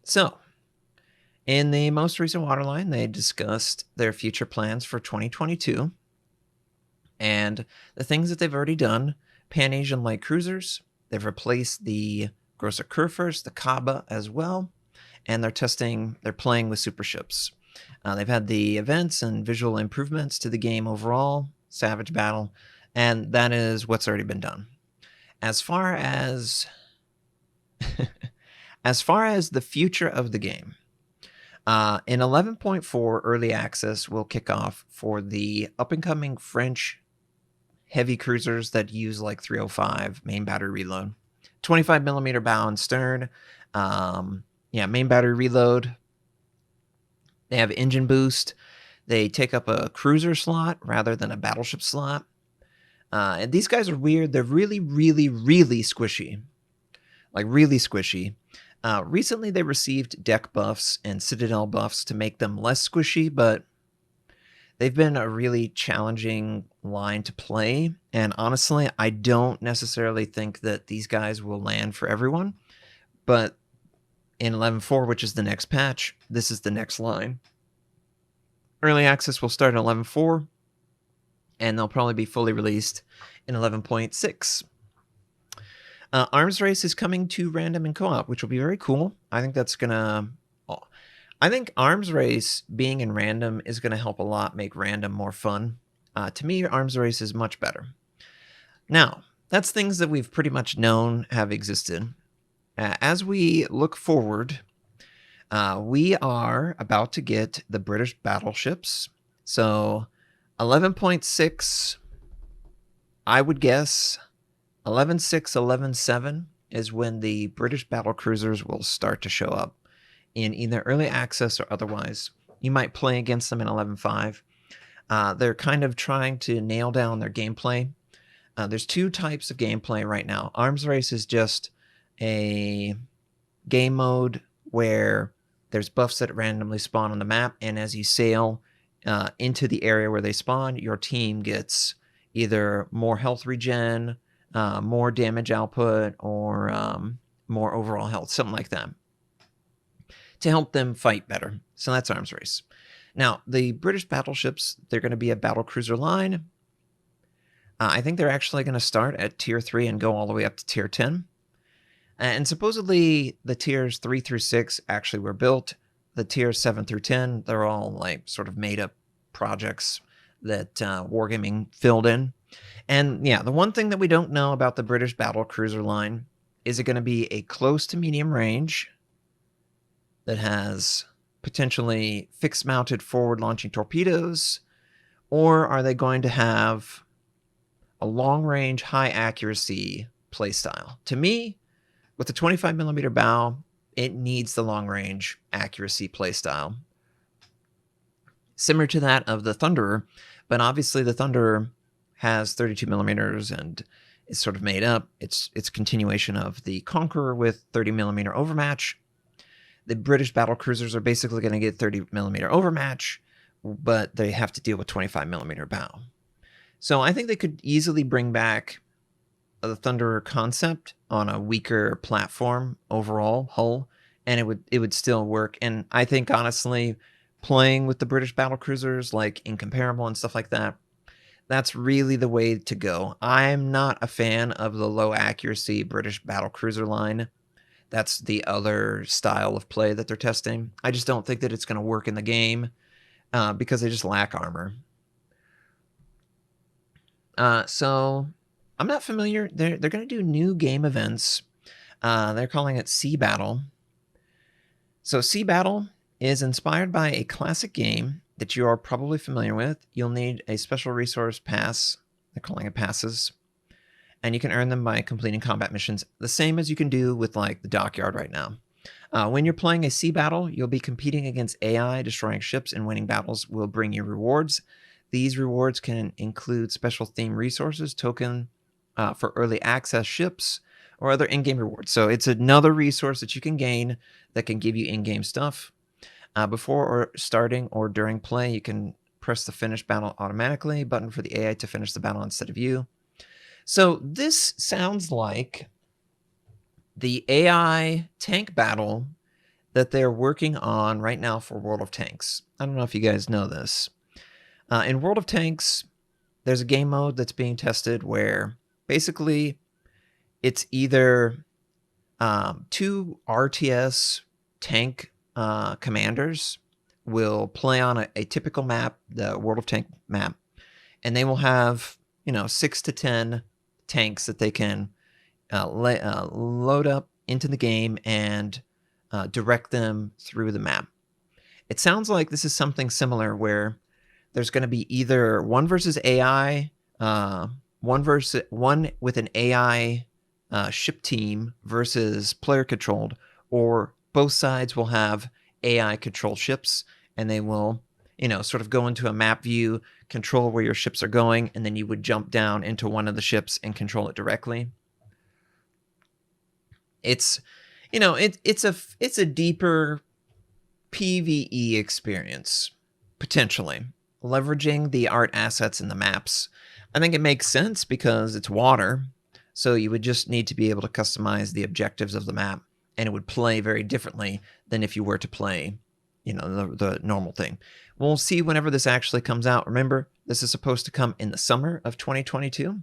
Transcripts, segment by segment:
So, in the most recent waterline, they discussed their future plans for 2022 and the things that they've already done. Pan-Asian light cruisers, they've replaced the Grosser Kurfürst, the Kaaba as well, and they're playing with super ships. They've had the events and visual improvements to the game overall, Savage Battle, and that is what's already been done. As far as the future of the game, in 11.4, early access will kick off for the up-and-coming French heavy cruisers that use like 305 main battery reload, 25 millimeter bow and stern. Main battery reload. They have engine boost. They take up a cruiser slot rather than a battleship slot. And these guys are weird. They're really, really, really squishy. Like really squishy. Recently, they received deck buffs and citadel buffs to make them less squishy, but they've been a really challenging line to play. And honestly, I don't necessarily think that these guys will land for everyone. But in 11.4, which is the next patch, this is the next line. Early access will start in 11.4, and they'll probably be fully released in 11.6. Arms Race is coming to random and co-op, which will be very cool. I think that's gonna... I think Arms Race being in random is going to help a lot make random more fun. To me, Arms Race is much better. Now, that's things that we've pretty much known have existed. As we look forward, we are about to get the British battleships. So 11.6, I would guess 11.6, 11.7 is when the British battlecruisers will start to show up in either early access or otherwise. You might play against them in 11.5. They're kind of trying to nail down their gameplay. There's two types of gameplay right now. Arms Race is just a game mode where there's buffs that randomly spawn on the map, and as you sail into the area where they spawn, your team gets either more health regen, more damage output, or more overall health, something like that, to help them fight better. So that's Arms Race. Now, the British battleships, they're going to be a battlecruiser line. I think they're actually going to start at tier 3 and go all the way up to tier 10. And supposedly the tiers 3 through 6 actually were built. The tiers 7 through 10, they're all like sort of made up projects that Wargaming filled in. And yeah, the one thing that we don't know about the British battlecruiser line, is it going to be a close to medium range that has potentially fixed mounted forward launching torpedoes, or are they going to have a long range, high accuracy playstyle? To me, with the 25 millimeter bow, it needs the long range accuracy playstyle, similar to that of the Thunderer, but obviously the Thunderer has 32 millimeters and is sort of made up. It's continuation of the Conqueror with 30 millimeter overmatch. The British battlecruisers are basically going to get 30 millimeter overmatch, but they have to deal with 25 millimeter bow. So I think they could easily bring back the Thunderer concept on a weaker platform overall hull, and it would still work. And I think honestly, playing with the British battlecruisers like Incomparable and stuff like that, that's really the way to go. I'm not a fan of the low accuracy British battlecruiser line. That's the other style of play that they're testing. I just don't think that it's going to work in the game because they just lack armor. So I'm not familiar. They're going to do new game events. They're calling it Sea Battle. So Sea Battle is inspired by a classic game that you are probably familiar with. You'll need a special resource pass. They're calling it passes. And you can earn them by completing combat missions, the same as you can do with like the Dockyard right now. When you're playing a sea battle, you'll be competing against AI, destroying ships, and winning battles will bring you rewards. These rewards can include special theme resources, token for early access ships, or other in-game rewards. So it's another resource that you can gain that can give you in-game stuff. Before or starting or during play, you can press the finish battle automatically button for the AI to finish the battle instead of you. So this sounds like the AI tank battle that they're working on right now for World of Tanks. I don't know if you guys know this. In World of Tanks, there's a game mode that's being tested where basically it's either two RTS tank commanders will play on a typical map, the World of Tank map, and they will have 6 to 10 tanks that they can load up into the game and direct them through the map. It sounds like this is something similar where there's going to be either one versus AI, one with an AI ship team versus player controlled, or both sides will have AI controlled ships, and they will sort of go into a map view, control where your ships are going, and then you would jump down into one of the ships and control it directly. It's it's a deeper PvE experience, potentially leveraging the art assets in the maps. I think it makes sense because it's water, so you would just need to be able to customize the objectives of the map, and it would play very differently than if you were to play the normal thing. We'll see whenever this actually comes out. Remember, this is supposed to come in the summer of 2022.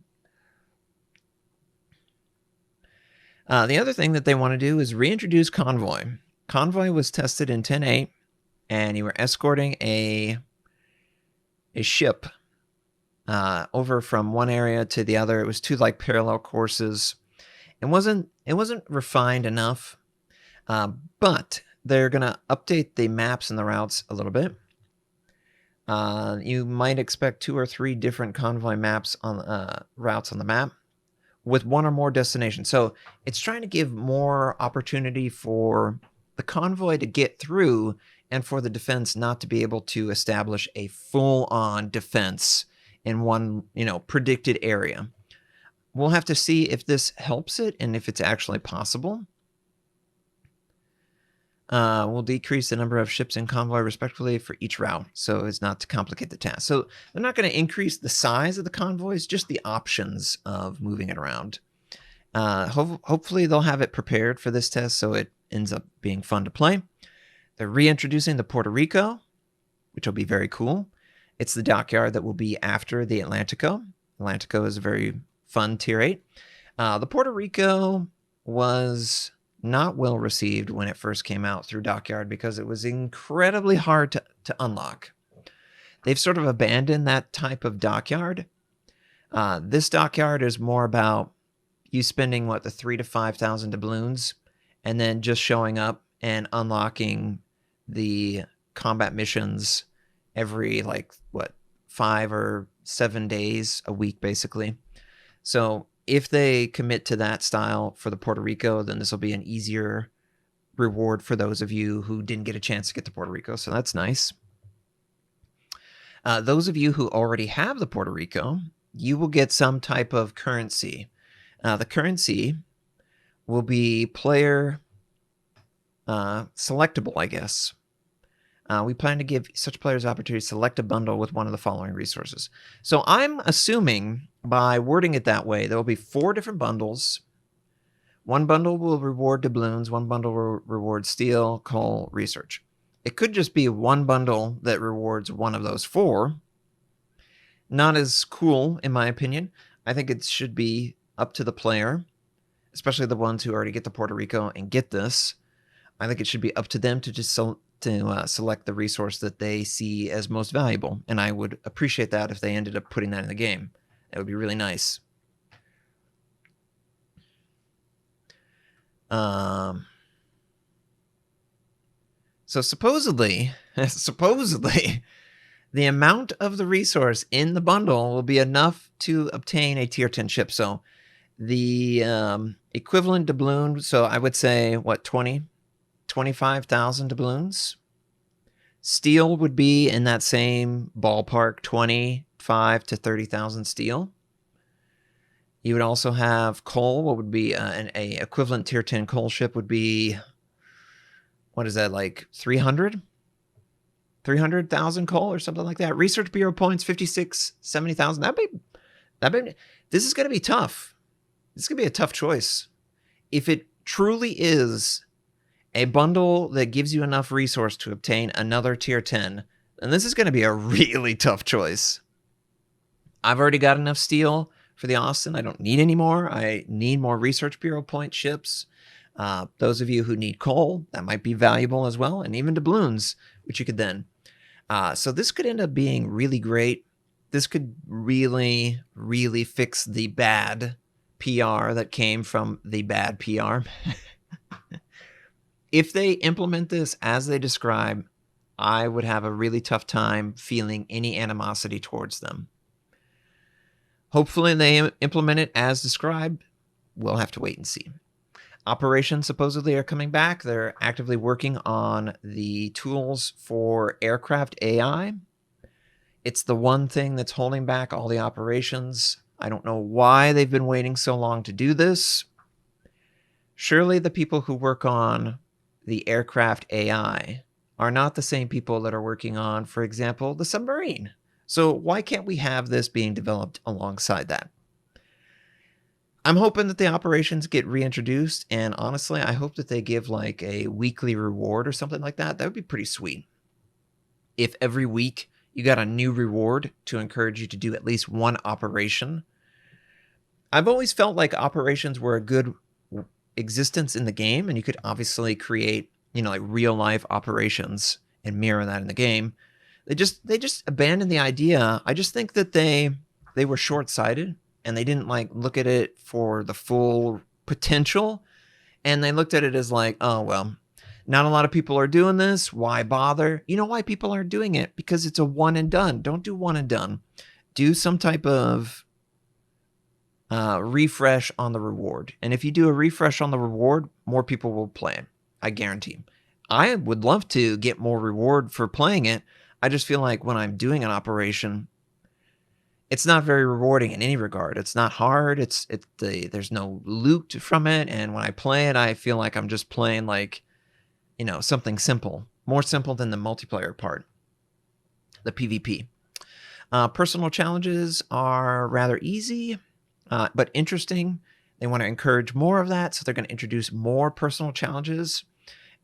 The other thing that they want to do is reintroduce Convoy. Convoy was tested in 10.8, and you were escorting a ship over from one area to the other. It was two like parallel courses. It wasn't refined enough, but they're gonna update the maps and the routes a little bit. You might expect 2 or 3 different Convoy maps on routes on the map, with one or more destinations. So it's trying to give more opportunity for the convoy to get through and for the defense not to be able to establish a full-on defense in one, predicted area. We'll have to see if this helps it and if it's actually possible. We'll decrease the number of ships in convoy respectively for each route, so as not to complicate the task. So they're not going to increase the size of the convoys, just the options of moving it around. Hopefully they'll have it prepared for this test so it ends up being fun to play. They're reintroducing the Puerto Rico, which will be very cool. It's the dockyard that will be after the Atlantico. Atlantico is a very fun Tier 8. The Puerto Rico was not well received when it first came out through Dockyard because it was incredibly hard to unlock. They've sort of abandoned that type of dockyard. This dockyard is more about you spending the 3,000 to 5,000 doubloons and then just showing up and unlocking the combat missions every 5 or 7 days a week, basically. So if they commit to that style for the Puerto Rico, then this will be an easier reward for those of you who didn't get a chance to get to Puerto Rico. So that's nice. Those of you who already have the Puerto Rico, you will get some type of currency. The currency will be player selectable, I guess. We plan to give such players the opportunity to select a bundle with one of the following resources. So I'm assuming by wording it that way, there will be 4 different bundles. One bundle will reward doubloons, one bundle will reward steel, coal, research. It could just be one bundle that rewards one of those 4. Not as cool, in my opinion. I think it should be up to the player, especially the ones who already get to Puerto Rico and get this. I think it should be up to them to just select the resource that they see as most valuable, and I would appreciate that if they ended up putting that in the game. That would be really nice. So supposedly, the amount of the resource in the bundle will be enough to obtain a tier 10 ship. So the equivalent doubloon, so I would say, 25,000 doubloons. Steel would be in that same ballpark, 25 to 30,000 steel. You would also have coal. What would be an equivalent tier 10 coal ship would be, what is that, 300? 300,000 coal or something like that. Research Bureau points, 56, 70,000. This is going to be tough. This is going to be a tough choice. If it truly is a bundle that gives you enough resource to obtain another tier 10. And this is going to be a really tough choice. I've already got enough steel for the Austin. I don't need any more. I need more Research Bureau point ships. Those of you who need coal, that might be valuable as well. And even doubloons, which you could then. So this could end up being really great. This could really, really fix the bad PR that came from the bad PR. If they implement this as they describe, I would have a really tough time feeling any animosity towards them. Hopefully they implement it as described. We'll have to wait and see. Operations supposedly are coming back. They're actively working on the tools for aircraft AI. It's the one thing that's holding back all the operations. I don't know why they've been waiting so long to do this. Surely the people who work on the aircraft AI are not the same people that are working on, for example, the submarine. So why can't we have this being developed alongside that? I'm hoping that the operations get reintroduced, and honestly, I hope that they give like a weekly reward or something like that. That would be pretty sweet. If every week you got a new reward to encourage you to do at least one operation. I've always felt like operations were a good existence in the game, and you could obviously create, like real life operations and mirror that in the game. They just abandoned the idea. I just think that they were short-sighted, and they didn't like look at it for the full potential, and they looked at it as like, oh well, not a lot of people are doing this. Why bother? You know why people aren't doing it? Because it's a one and done. Don't do one and done. Do some type of refresh on the reward. And if you do a refresh on the reward, more people will play it. I guarantee. I would love to get more reward for playing it. I just feel like when I'm doing an operation, it's not very rewarding in any regard. It's not hard. There's no loot from it. And when I play it, I feel like I'm just playing like, something simple, more simple than the multiplayer part, the PvP. Personal challenges are rather easy, but interesting. They want to encourage more of that, so they're going to introduce more personal challenges,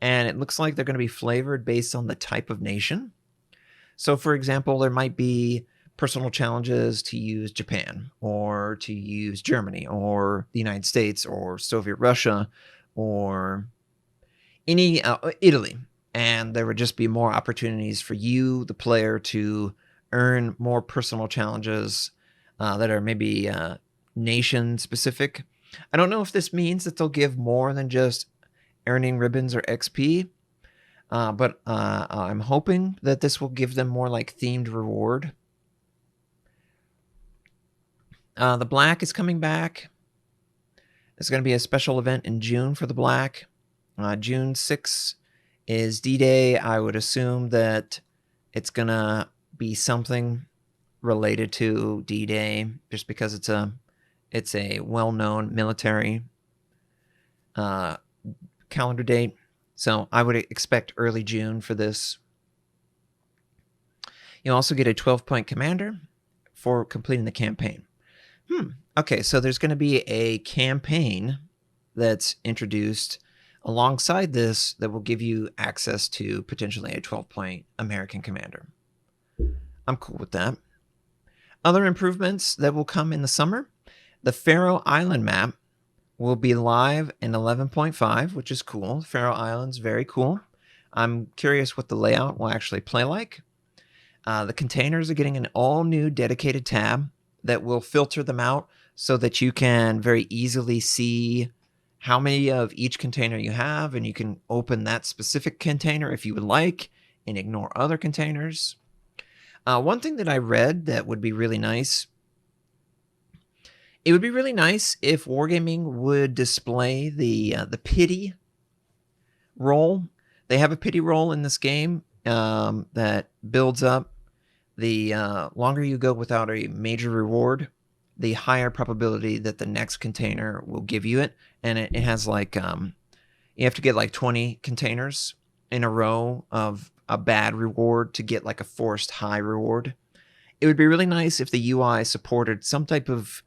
and it looks like they're going to be flavored based on the type of nation. So, for example, there might be personal challenges to use Japan, or to use Germany, or the United States, or Soviet Russia, or any Italy, and there would just be more opportunities for you, the player, to earn more personal challenges that are maybe nation specific. I don't know if this means that they'll give more than just earning ribbons or XP, but I'm hoping that this will give them more like themed reward. The Black is coming back. There's going to be a special event in June for the Black. June 6th is D-Day. I would assume that it's going to be something related to D-Day, just because it's a well-known military calendar date. So I would expect early June for this. You'll also get a 12-point commander for completing the campaign. Okay, so there's going to be a campaign that's introduced alongside this that will give you access to potentially a 12-point American commander. I'm cool with that. Other improvements that will come in the summer. The Faroe Island map will be live in 11.5, which is cool. Faroe Islands, very cool. I'm curious what the layout will actually play like. The containers are getting an all-new dedicated tab that will filter them out so that you can very easily see how many of each container you have, and you can open that specific container if you would like and ignore other containers. One thing that I read that would be really nice, it would be really nice if Wargaming would display the pity roll. They have a pity roll in this game that builds up. The longer you go without a major reward, the higher probability that the next container will give you it. And it has like, you have to get like 20 containers in a row of a bad reward to get like a forced high reward. It would be really nice if the UI supported some type of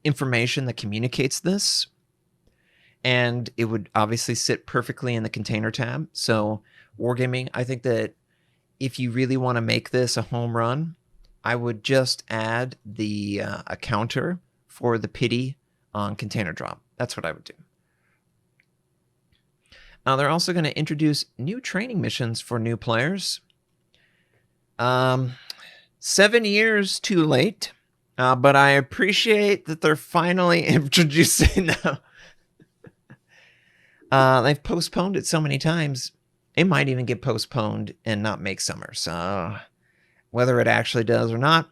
information that communicates this. and it would obviously sit perfectly in the container tab. So Wargaming, I think that if you really want to make this a home run, I would just add the a counter for the pity on container drop. That's what I would do. Now they're also going to introduce new training missions for new players. 7 years too late, but I appreciate that they're finally introducing them. They've postponed it so many times. It might even get postponed and not make summer. So whether it actually does or not,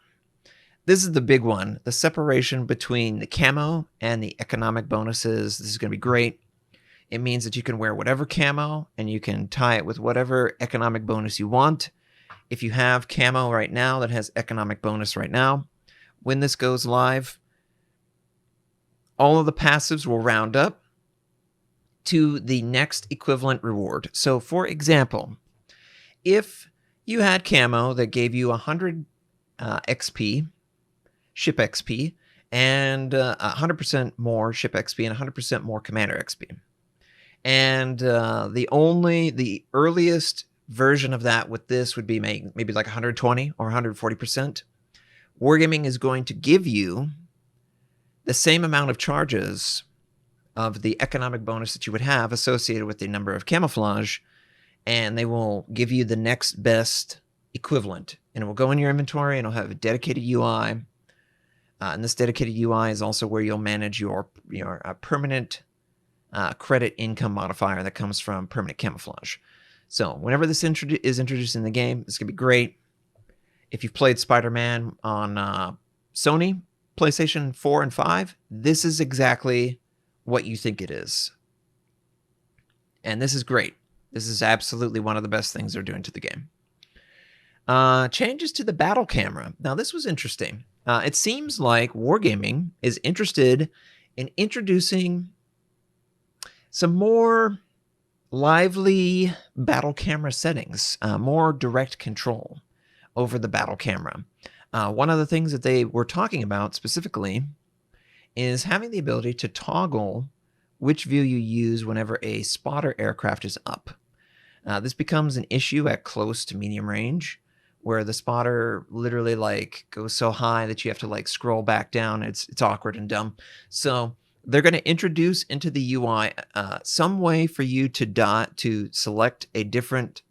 this is the big one. The separation between the camo and the economic bonuses. This is going to be great. It means that you can wear whatever camo and you can tie it with whatever economic bonus you want. If you have camo right now that has economic bonus right now, when this goes live, all of the passives will round up to the next equivalent reward. So for example, if you had camo that gave you 100 XP, ship XP, and 100% more ship XP and 100% more commander XP, and the earliest version of that with this would be maybe like 120 or 140%, Wargaming is going to give you the same amount of charges of the economic bonus that you would have associated with the number of camouflage, and they will give you the next best equivalent, and it will go in your inventory and it'll have a dedicated UI, and this dedicated UI is also where you'll manage your permanent credit income modifier that comes from permanent camouflage. So whenever this is introduced in the game, it's going to be great. If you've played Spider-Man on Sony, PlayStation 4 and 5, this is exactly what you think it is. And this is great. This is absolutely one of the best things they're doing to the game. Changes to the battle camera. Now, this was interesting. It seems like Wargaming is interested in introducing some more lively battle camera settings, more direct control over the battle camera. One of the things that they were talking about specifically is having the ability to toggle which view you use whenever a spotter aircraft is up. This becomes an issue at close to medium range, where the spotter literally goes so high that you have to scroll back down. It's awkward and dumb. So they're going to introduce into the UI some way for you to select a different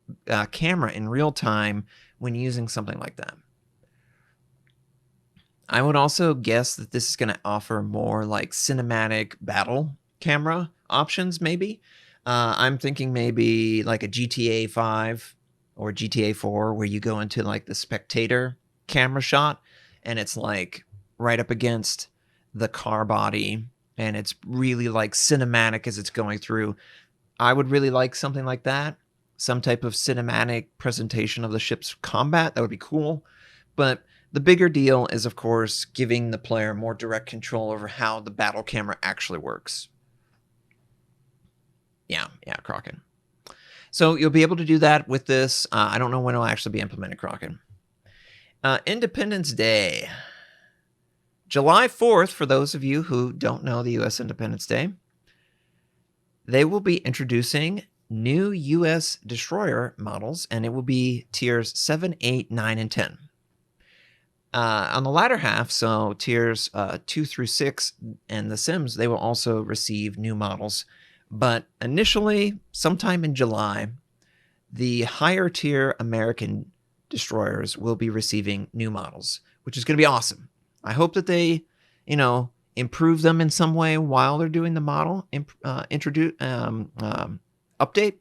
camera in real time when using something like that. I would also guess that this is going to offer more cinematic battle camera options, maybe. I'm thinking maybe like a GTA 5 or GTA 4 where you go into the spectator camera shot and it's right up against the car body and it's really cinematic as it's going through. I would really like something like that. Some type of cinematic presentation of the ship's combat. That would be cool. But the bigger deal is, of course, giving the player more direct control over how the battle camera actually works. Yeah, Kraken. So you'll be able to do that with this. I don't know when it'll actually be implemented, Kraken. Independence Day. July 4th, for those of you who don't know the U.S. Independence Day, they will be introducing new U.S. destroyer models, and it will be tiers 7, 8, 9, and 10. On the latter half, so tiers 2 through 6 and the Sims, they will also receive new models. But initially, sometime in July, the higher tier American destroyers will be receiving new models, which is going to be awesome. I hope that they, improve them in some way while they're doing the model update.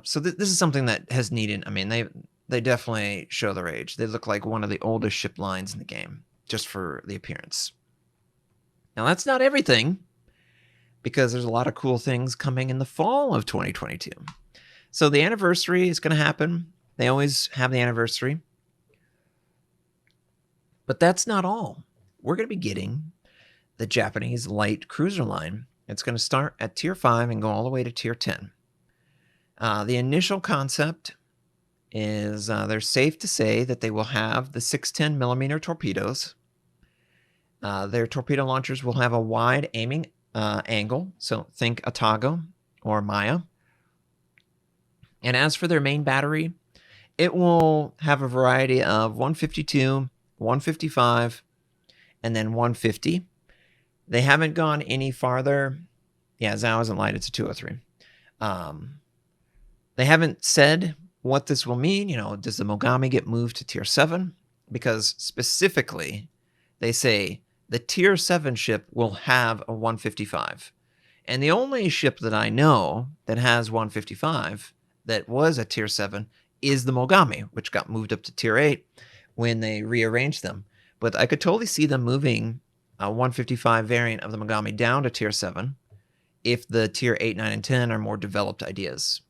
So this is something that has needed. I mean, they definitely show their age. They look like one of the oldest ship lines in the game, just for the appearance. Now, that's not everything, because there's a lot of cool things coming in the fall of 2022. So the anniversary is going to happen. They always have the anniversary. But that's not all. We're going to be getting the Japanese light cruiser line. It's going to start at tier 5 and go all the way to tier 10. The initial concept is they're safe to say that they will have the 610mm torpedoes. Their torpedo launchers will have a wide aiming angle. So think Atago or Maya. And as for their main battery, it will have a variety of 152, 155, and then 150. They haven't gone any farther. Yeah, Zhao isn't light. It's a 203. They haven't said what this will mean. Does the Mogami get moved to tier 7? Because specifically, they say the tier 7 ship will have a 155. And the only ship that I know that has 155 that was a tier 7 is the Mogami, which got moved up to tier 8 when they rearranged them. But I could totally see them moving a 155 variant of the Mogami down to tier 7 if the tier 8, 9, and 10 are more developed ideas.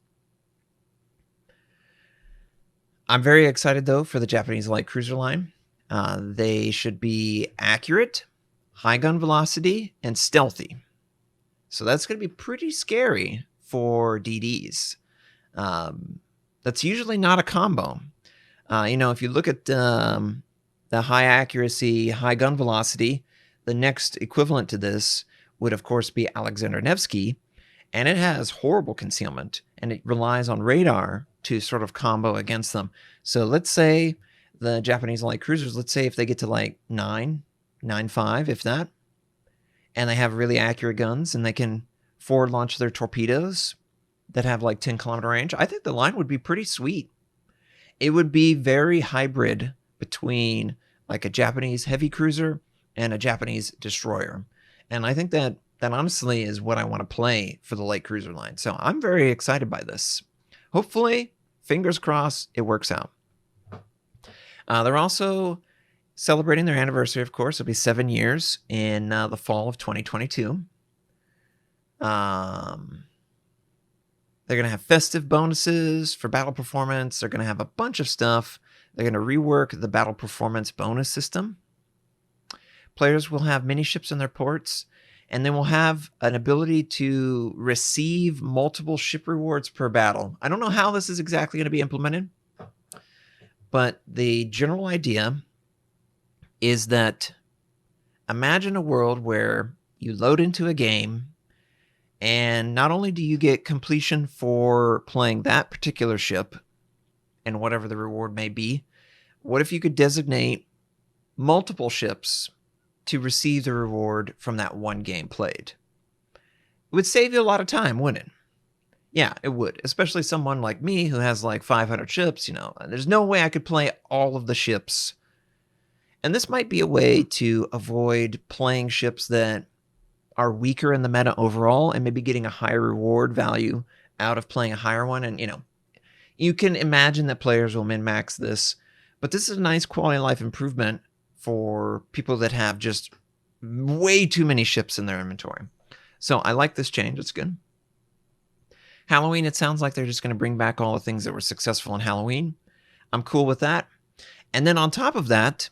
I'm very excited, though, for the Japanese light cruiser line. They should be accurate, high gun velocity, and stealthy. So that's going to be pretty scary for DDs. That's usually not a combo. If you look at the high accuracy, high gun velocity, the next equivalent to this would, of course, be Alexander Nevsky, and it has horrible concealment, and it relies on radar to sort of combo against them. So let's say the Japanese light cruisers, let's say if they get to like 9.5, if that, and they have really accurate guns, and they can forward launch their torpedoes that have like 10-kilometer range, I think the line would be pretty sweet. It would be very hybrid between like a Japanese heavy cruiser and a Japanese destroyer. And I think that honestly is what I want to play for the light cruiser line. So I'm very excited by this. Hopefully, fingers crossed, it works out. They're also celebrating their anniversary, of course. It'll be 7 years in the fall of 2022. They're going to have festive bonuses for battle performance. They're going to have a bunch of stuff. They're going to rework the battle performance bonus system. Players will have mini ships in their ports, and they will have an ability to receive multiple ship rewards per battle. I don't know how this is exactly going to be implemented, but the general idea is that imagine a world where you load into a game, and not only do you get completion for playing that particular ship and whatever the reward may be, what if you could designate multiple ships to receive the reward from that one game played? It would save you a lot of time, wouldn't it? Yeah, it would. Especially someone like me who has like 500 ships, There's no way I could play all of the ships. And this might be a way to avoid playing ships that are weaker in the meta overall and maybe getting a higher reward value out of playing a higher one. And, you can imagine that players will min-max this, but this is a nice quality of life improvement for people that have just way too many ships in their inventory. So I like this change. It's good. Halloween, it sounds like they're just going to bring back all the things that were successful in Halloween. I'm cool with that. And then on top of that,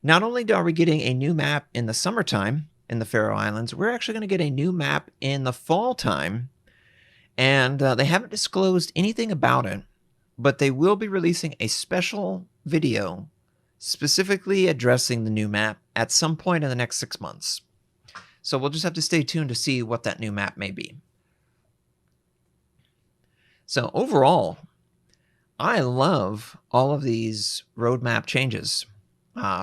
not only are we getting a new map in the summertime in the Faroe Islands, we're actually going to get a new map in the fall time. And they haven't disclosed anything about it, but they will be releasing a special video specifically addressing the new map at some point in the next 6 months. So we'll just have to stay tuned to see what that new map may be. So overall, I love all of these roadmap changes.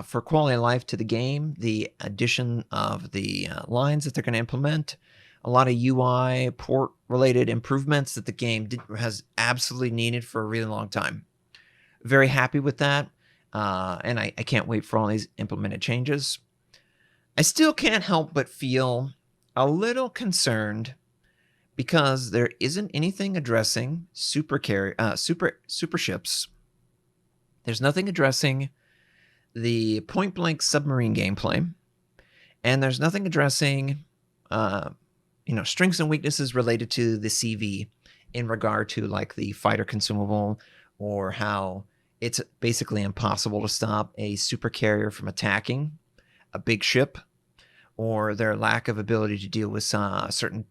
For quality of life to the game, the addition of the lines that they're going to implement, a lot of UI port-related improvements that the game has absolutely needed for a really long time. Very happy with that. And I can't wait for all these implemented changes. I still can't help but feel a little concerned because there isn't anything addressing super ships. There's nothing addressing the point-blank submarine gameplay, and there's nothing addressing strengths and weaknesses related to the CV in regard to like the fighter consumable, or how it's basically impossible to stop a super carrier from attacking a big ship, or their lack of ability to deal with certain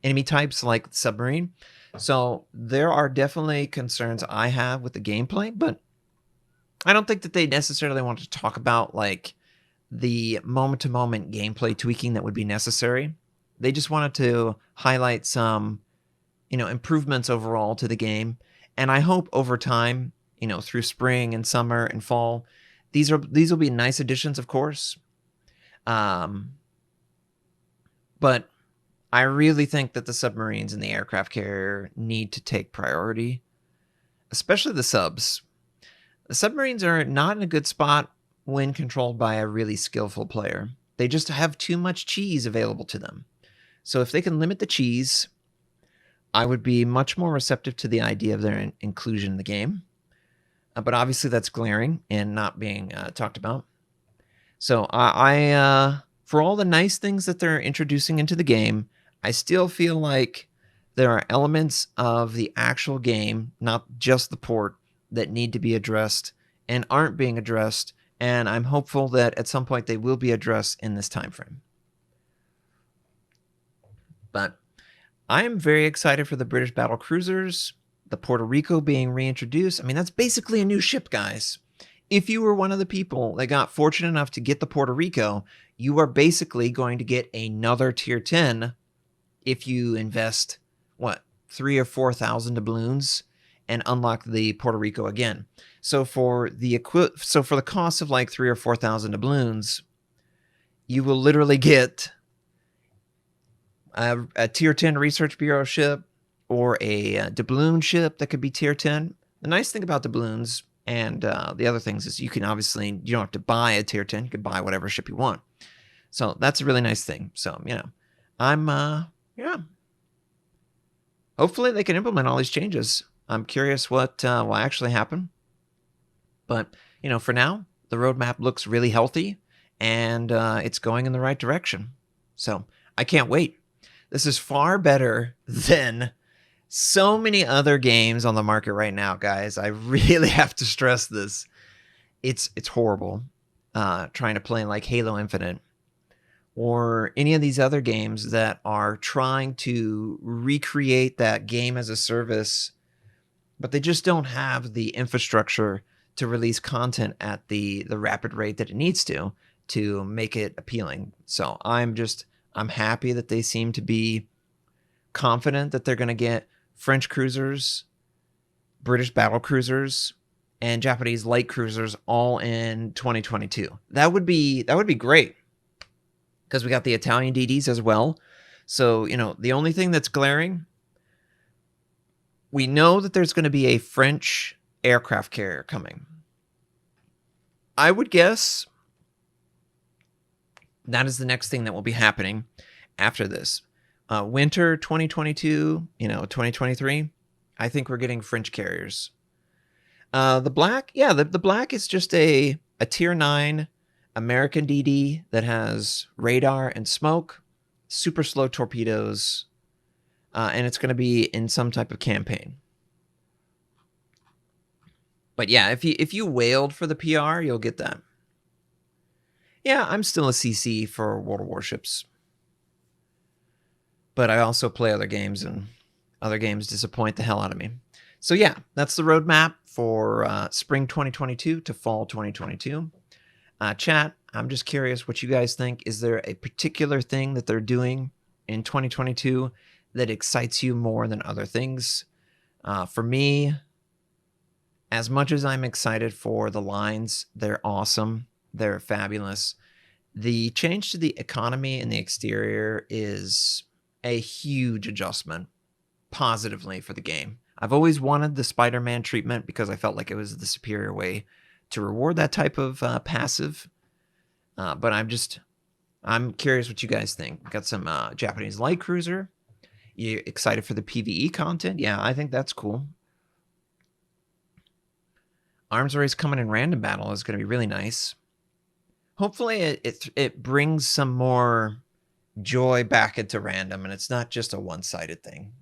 enemy types like submarine. So there are definitely concerns I have with the gameplay, but I don't think that they necessarily want to talk about like the moment-to-moment gameplay tweaking that would be necessary. They just wanted to highlight some, improvements overall to the game. And I hope over time, through spring and summer and fall, these will be nice additions, of course. But I really think that the submarines and the aircraft carrier need to take priority, especially the subs. The submarines are not in a good spot when controlled by a really skillful player. They just have too much cheese available to them. So if they can limit the cheese, I would be much more receptive to the idea of their inclusion in the game. But obviously that's glaring and not being talked about. So I for all the nice things that they're introducing into the game, I still feel like there are elements of the actual game, not just the port, that need to be addressed and aren't being addressed. And I'm hopeful that at some point they will be addressed in this time frame. But I am very excited for the British Battlecruisers, the Puerto Rico being reintroduced. I mean, that's basically a new ship, guys. If you were one of the people that got fortunate enough to get the Puerto Rico, you are basically going to get another tier 10 if you invest, 3,000 or 4,000 doubloons and unlock the Puerto Rico again. So for the cost of like 3,000 or 4,000 doubloons, you will literally get a tier 10 Research Bureau ship or a doubloon ship that could be tier 10. The nice thing about doubloons and the other things is you don't have to buy a tier 10. You can buy whatever ship you want. So that's a really nice thing. So, I'm, hopefully they can implement all these changes. I'm curious what will actually happen. But, for now, the roadmap looks really healthy and it's going in the right direction. So I can't wait. This is far better than so many other games on the market right now, guys. I really have to stress this. It's horrible trying to play like Halo Infinite or any of these other games that are trying to recreate that game as a service, but they just don't have the infrastructure to release content at the rapid rate that it needs to make it appealing. So I'm happy that they seem to be confident that they're going to get French cruisers, British battlecruisers, and Japanese light cruisers all in 2022. That would be great because we got the Italian DDs as well. So, the only thing that's glaring, we know that there's going to be a French aircraft carrier coming. I would guess that is the next thing that will be happening after this. Winter 2022, 2023, I think we're getting French carriers. The black, the black is just a tier 9 American DD that has radar and smoke, super slow torpedoes, and it's going to be in some type of campaign. But yeah, if you wailed for the PR, you'll get that. Yeah, I'm still a CC for World of Warships. But I also play other games, and other games disappoint the hell out of me. So yeah, that's the roadmap for spring 2022 to fall 2022. Chat, I'm just curious what you guys think. Is there a particular thing that they're doing in 2022 that excites you more than other things? For me, as much as I'm excited for the lines, they're awesome. They're fabulous. The change to the economy in the exterior is a huge adjustment positively for the game. I've always wanted the Spider-Man treatment because I felt like it was the superior way to reward that type of passive. But I'm curious what you guys think. Got some Japanese light cruiser. You excited for the PvE content? Yeah, I think that's cool. Arms race coming in random battle is going to be really nice. Hopefully it brings some more joy back into random and it's not just a one-sided thing.